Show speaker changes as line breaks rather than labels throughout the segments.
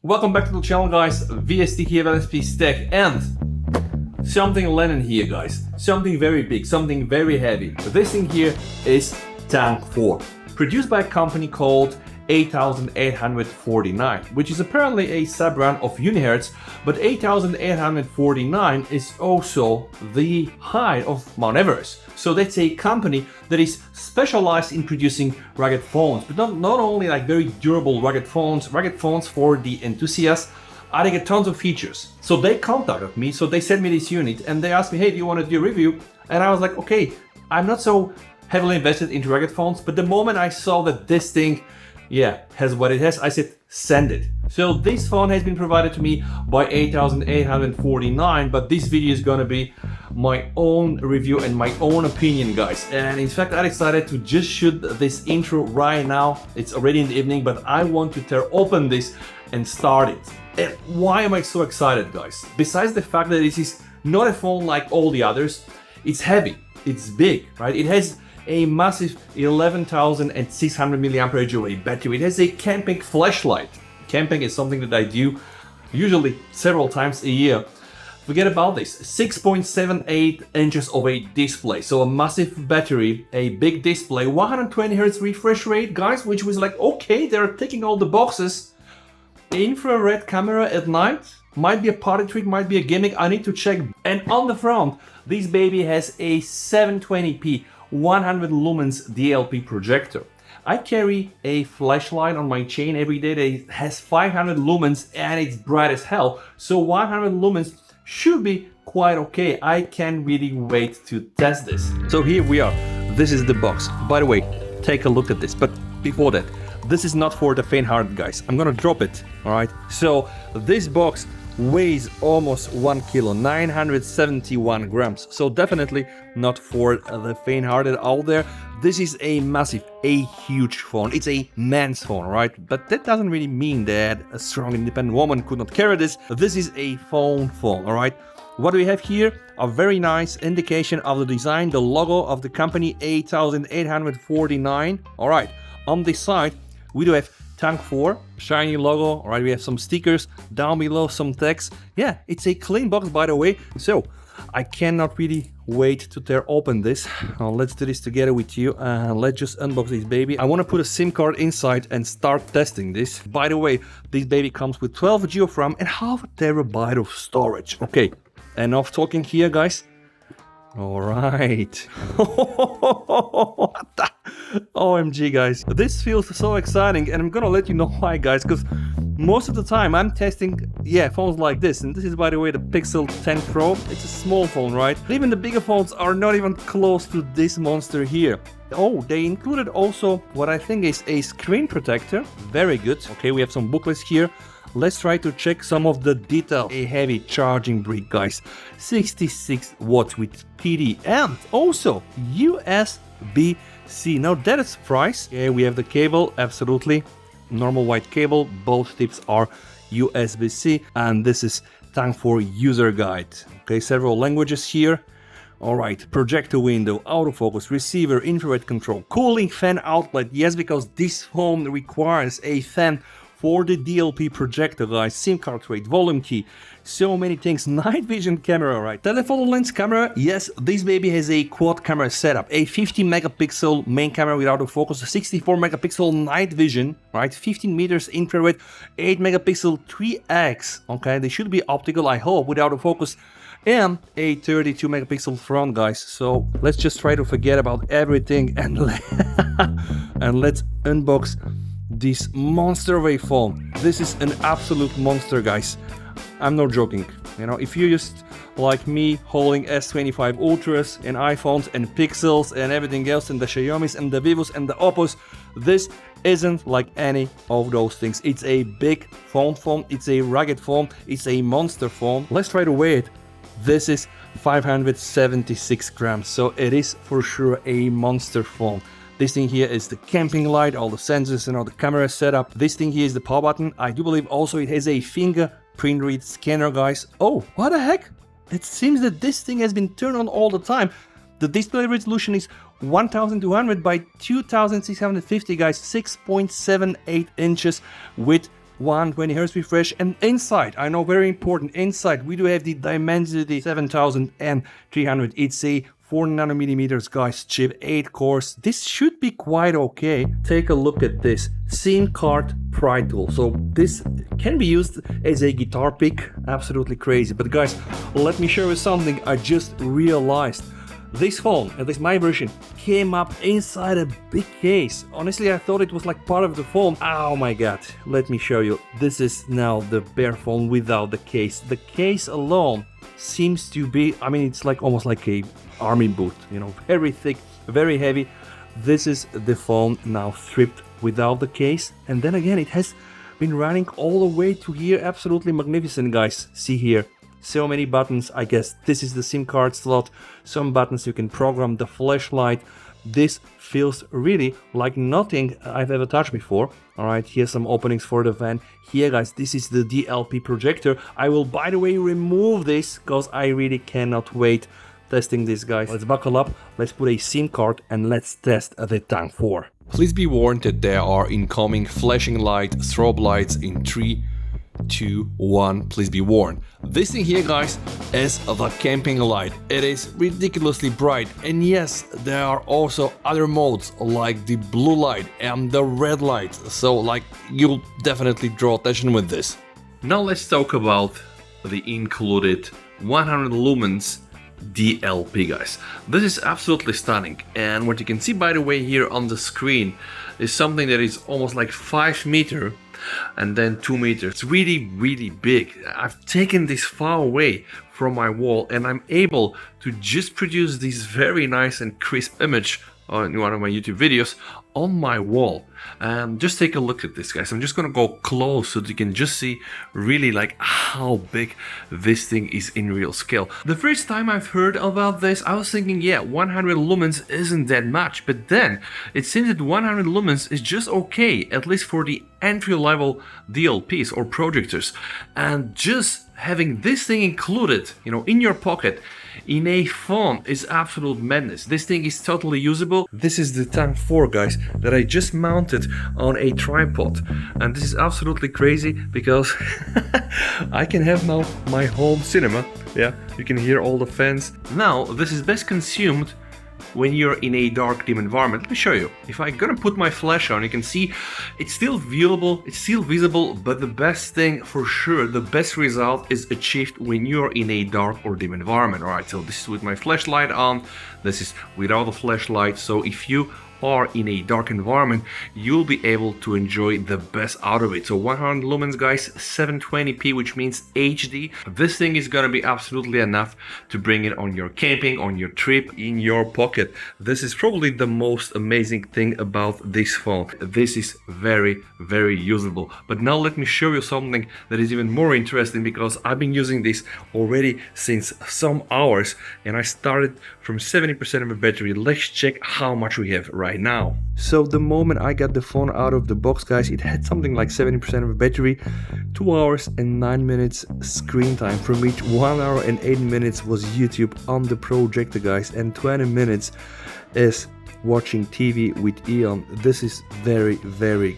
Welcome back to the channel, guys. VST here, LSP Stack, and something landing here, guys. Something very big, something very heavy. This thing here is Tank 4, produced by a company called 8849, which is apparently a sub-brand of Unihertz, but 8849 is also the height of Mount Everest. So that's a company that is specialized in producing rugged phones, but not only like very durable rugged phones for the enthusiasts. They get tons of features. So they contacted me, so they sent me this unit and they asked me, hey, do you want to do a review? And I was like, okay, I'm not so heavily invested into rugged phones, but the moment I saw that this thing has what it has, I said, send it. So this phone has been provided to me by 8849, but this video is gonna be my own review and my own opinion, guys. And in fact, I decided to just shoot this intro right now. It's already in the evening, but I want to tear open this and start it. And why am I so excited, guys? Besides the fact that this is not a phone like all the others, it's heavy, it's big, right? It has a massive 11,600 mAh battery. It has a camping flashlight. Camping is something that I do usually several times a year. Forget about this. 6.78 inches of a display, so a massive battery, a big display, 120 Hz refresh rate, guys, which was like, okay, they're ticking all the boxes. Infrared camera at night, might be a party trick, might be a gimmick, I need to check. And on the front, this baby has a 720p 100 lumens DLP projector. I carry a flashlight on my chain every day that has 500 lumens and it's bright as hell, so 100 lumens should be quite okay. I can't really wait to test this. So here we are. This is the box. By the way, take a look at this. But before that, this is not for the faint-hearted, guys. I'm gonna drop it, all right? So this box weighs almost 1 kilo, 971 grams. So definitely not for the faint-hearted out there. This is a massive, a huge phone. It's a man's phone, right? But that doesn't really mean that a strong, independent woman could not carry this. This is a phone, all right? What do we have here? A very nice indication of the design, the logo of the company 8849. All right, on this side, we do have Tank 4, shiny logo. All right, we have some stickers down below, some text. Yeah, it's a clean box, by the way. So I cannot really wait to tear open this. Let's do this together with you. Let's just unbox this baby. I want to put a SIM card inside and start testing this. By the way, this baby comes with 12 GB of RAM and half a terabyte of storage. Okay, enough talking here, guys. All right. OMG, guys. This feels so exciting, and I'm gonna let you know why, guys, because most of the time I'm testing, phones like this. And this is, by the way, the Pixel 10 Pro. It's a small phone, right? Even the bigger phones are not even close to this monster here. Oh, they included also what I think is a screen protector. Very good. Okay, we have some booklets here. Let's try to check some of the detail. A heavy charging brick, guys. 66 watts with PD and also USB-C. Now that is a surprise. Okay, we have the cable, absolutely. Normal white cable. Both tips are USB-C. And this is Tank 4 user guide. Okay, several languages here. All right, projector window, autofocus, receiver, infrared control, cooling fan outlet. Yes, because this phone requires a fan for the DLP projector, guys. SIM card tray, volume key, so many things. Night vision camera, right? Telephoto lens camera. Yes, this baby has a quad camera setup. A 50 megapixel main camera with autofocus, 64 megapixel night vision, right? 15 meters infrared, 8 megapixel 3x. Okay, they should be optical, I hope, with autofocus. And a 32 megapixel front, guys. So let's just try to forget about everything and and let's unbox this monster of a phone. This is an absolute monster, guys. I'm not joking. You know, if you're just like me holding S25 Ultras and iPhones and Pixels and everything else and the Xiaomis and the Vivos and the Oppos, this isn't like any of those things. It's a big phone. It's a rugged phone. It's a monster phone. Let's try to weigh it. This is 576 grams, so it is for sure a monster phone. This thing here is the camping light, all the sensors and all the camera setup. This thing here is the power button. I do believe also it has a fingerprint read scanner, guys. Oh, what the heck? It seems that this thing has been turned on all the time. The display resolution is 1200 by 2650, guys, 6.78 inches with 120 Hz refresh, and inside, I know, very important, inside we do have the Dimensity 7300. It's a 4nm guys chip, 8 cores. This should be quite okay. Take a look at this SIM card pry tool. So this can be used as a guitar pick. Absolutely crazy. But guys, let me show you something I just realized. This phone, at least my version, came up inside a big case. Honestly, I thought it was like part of the phone. Oh my god, let me show you. This is now the bare phone without the case. The case alone seems to be, I mean, it's like almost like a army boot, you know, very thick, very heavy. This is the phone now stripped without the case. And then again, it has been running all the way to here. Absolutely magnificent, guys. See here. So many buttons. I guess this is the SIM card slot. Some buttons you can program, the flashlight. This feels really like nothing I've ever touched before. Alright, here's some openings for the fan. Here guys, this is the DLP projector. I will, by the way, remove this because I really cannot wait testing this, guys. Let's buckle up, let's put a SIM card and let's test the Tank 4. Please be warned that there are incoming flashing light, strobe lights in 3, 2, 1, please be warned. This thing here, guys, is the camping light. It is ridiculously bright, and yes, there are also other modes like the blue light and the red light, so like you'll definitely draw attention with this. Now let's talk about the included 100 lumens DLP, guys. This is absolutely stunning, and what you can see, by the way, here on the screen is something that is almost like 5 meters and then 2 meters. It's really big. I've taken this far away from my wall and I'm able to just produce this very nice and crisp image in one of my YouTube videos on my wall. Just take a look at this, guys. I'm just gonna go close so that you can just see really like how big this thing is in real scale. The first time I've heard about this, I was thinking, yeah, 100 lumens isn't that much, but then it seems that 100 lumens is just okay, at least for the entry-level DLPs or projectors. And just having this thing included, you know, in your pocket in a phone is absolute madness. This thing is totally usable. This is the Tank 4, guys, that I just mounted on a tripod, and this is absolutely crazy because I can have now my home cinema. Yeah, you can hear all the fans. Now this is best consumed when you're in a dark, dim environment. Let me show you. If I'm gonna put my flash on, you can see it's still viewable, it's still visible, but the best thing for sure, the best result is achieved when you're in a dark or dim environment. Alright, so this is with my flashlight on, this is without the flashlight, so if you are in a dark environment, you'll be able to enjoy the best out of it. So 100 lumens, guys, 720p, which means HD. This thing is gonna be absolutely enough to bring it on your camping, on your trip, in your pocket. This is probably the most amazing thing about this phone. This is very usable. But now let me show you something that is even more interesting, because I've been using this already since some hours and I started from 70% of the battery. Let's check how much we have right now. So the moment I got the phone out of the box, guys, it had something like 70% of the battery, 2 hours and 9 minutes screen time, from which 1 hour and 8 minutes was YouTube on the projector, guys, and 20 minutes is watching TV with Eon. This is very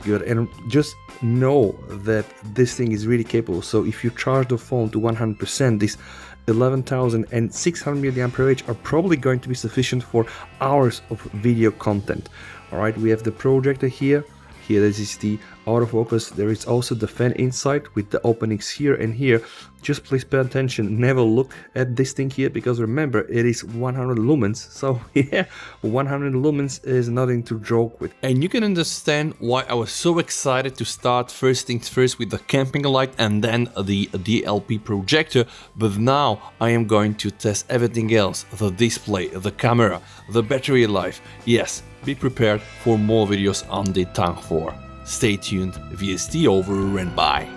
good, and just know that this thing is really capable. So if you charge the phone to 100%, this 11,600 mAh are probably going to be sufficient for hours of video content. All right, we have the projector here. Here, this is the autofocus. There is also the fan inside with the openings here and here. Just please pay attention, never look at this thing here, because remember, it is 100 lumens. So yeah, 100 lumens is nothing to joke with. And you can understand why I was so excited to start first things first with the camping light and then the DLP projector. But now I am going to test everything else: the display, the camera, the battery life. Yes, be prepared for more videos on the Tank 4. Stay tuned, VST over and bye.